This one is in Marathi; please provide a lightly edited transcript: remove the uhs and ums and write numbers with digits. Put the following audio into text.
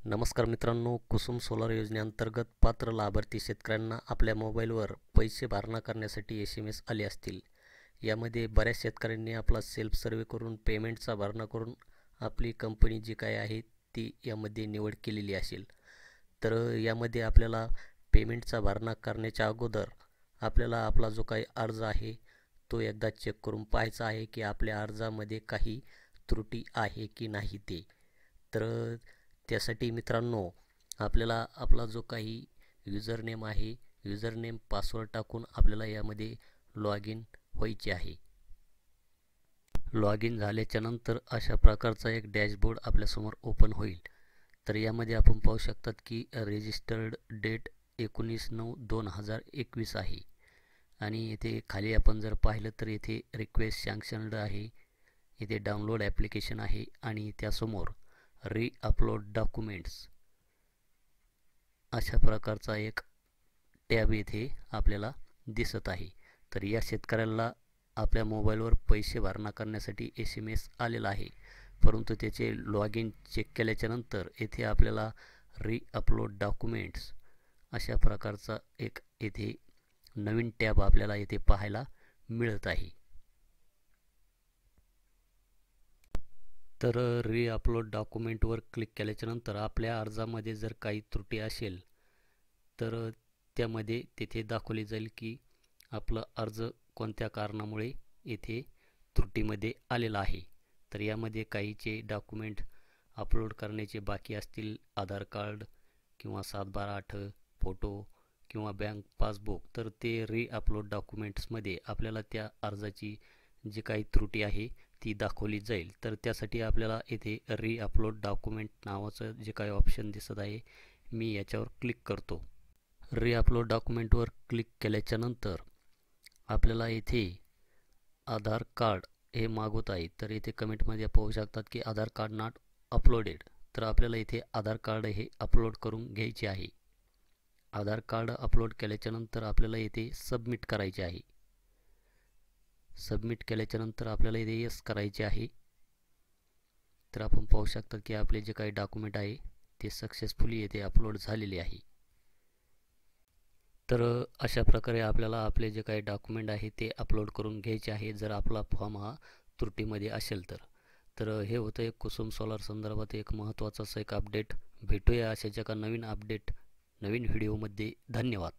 नमस्कार मित्रांनो, कुसुम सोलार योजनेअंतर्गत पात्र लाभार्थी शेतकऱ्यांना आपल्या मोबाईलवर पैसे भरणा करण्यासाठी SMS आले असतील. यामध्ये बऱ्याच शेतकऱ्यांनी आपला सेल्फ सर्वे करून पेमेंटचा भरणा करून आपली कंपनी जी काय आहे ती यामध्ये निवड केलेली असेल. तर यामध्ये आपल्याला पेमेंटचा भरणा करण्याच्या अगोदर आपल्याला आपला जो काही अर्ज आहे तो एकदा चेक करून पाहायचा आहे की आपल्या अर्जामध्ये काही त्रुटी आहे की नाही ते. तर त्यासाठी मित्रांनो, आपल्याला आपला जो काही युजर नेम आहे, युजर नेम पासवर्ड टाकून आपल्याला यामध्ये लॉग इन व्हायचे आहे. लॉग इन झाल्याच्या नंतर अशा प्रकारचा एक डॅशबोर्ड आपल्यासमोर ओपन होईल. तर यामध्ये आपण पाहू शकतात की रजिस्टर्ड डेट 19/9/2021 आहे आणि येथे खाली आपण जर पाहिलं तर येथे रिक्वेस्ट सँक्शन्ड आहे, इथे डाउनलोड ॲप्लिकेशन आहे आणि त्यासमोर अपलोड डॉक्युमेंट्स अशा प्रकारचा एक टॅब येथे आपल्याला दिसत आहे. तर या शेतकऱ्याला आपल्या मोबाईलवर पैसे भरणा करण्यासाठी SMS आलेला आहे, परंतु त्याचे लॉग इन चेक केल्याच्या नंतर येथे आपल्याला अपलोड डॉक्युमेंट्स अशा प्रकारचा एक येथे नवीन टॅब आपल्याला येथे पाहायला मिळत आहे. तर अपलोड डॉक्युमेंटवर क्लिक केल्याच्यानंतर आपल्या अर्जामध्ये जर काही त्रुटी असेल तर त्यामध्ये तिथे दाखवली जाईल की आपला अर्ज कोणत्या कारणामुळे येथे त्रुटीमध्ये आलेला आहे. तर यामध्ये काहीचे डॉक्युमेंट अपलोड करण्याचे बाकी असतील, आधार कार्ड किंवा 7/12/8 फोटो किंवा बँक पासबुक, तर ते अपलोड डॉक्युमेंट्समध्ये आपल्याला त्या अर्जाची जी काही त्रुटी आहे ती दाखवली जाईल. तर त्यासाठी आपल्याला येथे अपलोड डॉक्युमेंट नावाचं जे काही ऑप्शन दिसत आहे, मी याच्यावर क्लिक करतो. अपलोड डॉक्युमेंटवर क्लिक केल्याच्या नंतर आपल्याला येथे आधार कार्ड हे मागवत आहे. तर इथे कमेंटमध्ये पाहू शकतात की आधार कार्ड नॉट अपलोडेड. तर आपल्याला इथे आधार कार्ड हे अपलोड करून घ्यायचे आहे. आधार कार्ड अपलोड केल्याच्या नंतर आपल्याला येथे सबमिट करायचे आहे. सबमिट केल्याच्या नंतर आपल्याला इथे येस करायचे आहे. तर आपण पाहू शकता की आपले जे काही डॉक्युमेंट आहे ते सक्सेसफुली येथे अपलोड झालेले आहे. तर अशा प्रकारे आपल्याला आपले जे काही डॉक्युमेंट आहे ते अपलोड करून घ्यायचे आहे जर आपला फॉर्म हा त्रुटीमध्ये असेल तर. तर हे होतं एक कुसुम सोलार संदर्भात एक महत्त्वाचं असं एक अपडेट. भेटूया अशाच एका नवीन अपडेट नवीन व्हिडिओमध्ये. धन्यवाद.